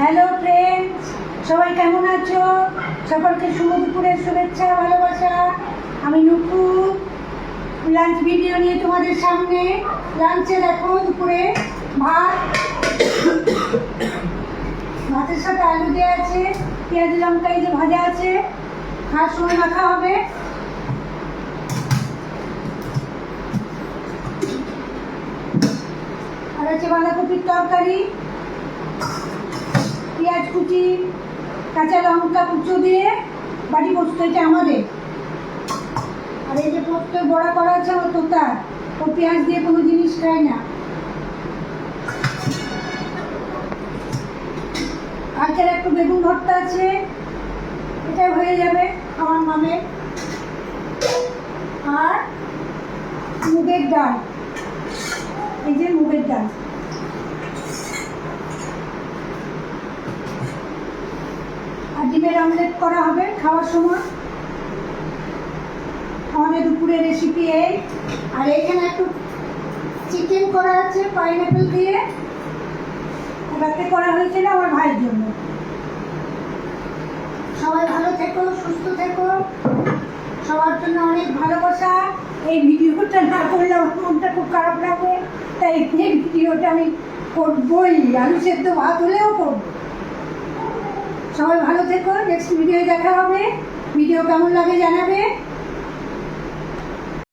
Hello friends, সবাই কেমন আছো? সকলকে শুভ দুপুরের শুভেচ্ছা ভালোবাসা। আমি নুপুর লাঞ্চ ভিডিও নিয়ে তোমাদের সামনে। লাঞ্চে দেখো দুপুরে ভাতের সাথে আলু দেওয়া আছে, পেঁয়াজ লঙ্কা এই যে ভাজা আছে, খাওয়ার সময় মাখা হবে। আর আছে বাঁধাকপির তরকারি, পেঁয়াজ কুচি, কাঁচা লঙ্কা কুচো দিয়ে বাটি পোস্ত, এটা আমাদের। আর এই যে পোস্ত বড়া করা আছে আমার তোতা, ও পেঁয়াজ দিয়ে কোনো জিনিস খায় না। আজকের একটু বেগুন ভর্তা আছে, এটা হয়ে যাবে আমার মামের। আর মুগের ডাল, এই যে মুগের ডাল। আর ডিমের অমলেট করা হবে খাওয়ার সময়। আমাদের দুপুরের রেসিপি এই। আর এখানে একটু চিকেন করা আছে পাইনাপেল দিয়ে, রাতে করা হয়েছিল আমার ভাইয়ের জন্য। সবাই ভালো থেকো, সুস্থ থেকো, সবার জন্য অনেক ভালোবাসা। এই ভিডিওটা না করলে আমার মনটা খুব খারাপ লাগে, তাই এই ভিডিওটা আমি করবই। আলু সেদ্ধ ভাত হলেও করবো। সবাই ভালো থেকো, নেক্সট ভিডিও দেখা হবে। ভিডিও কেমন লাগে জানাবে।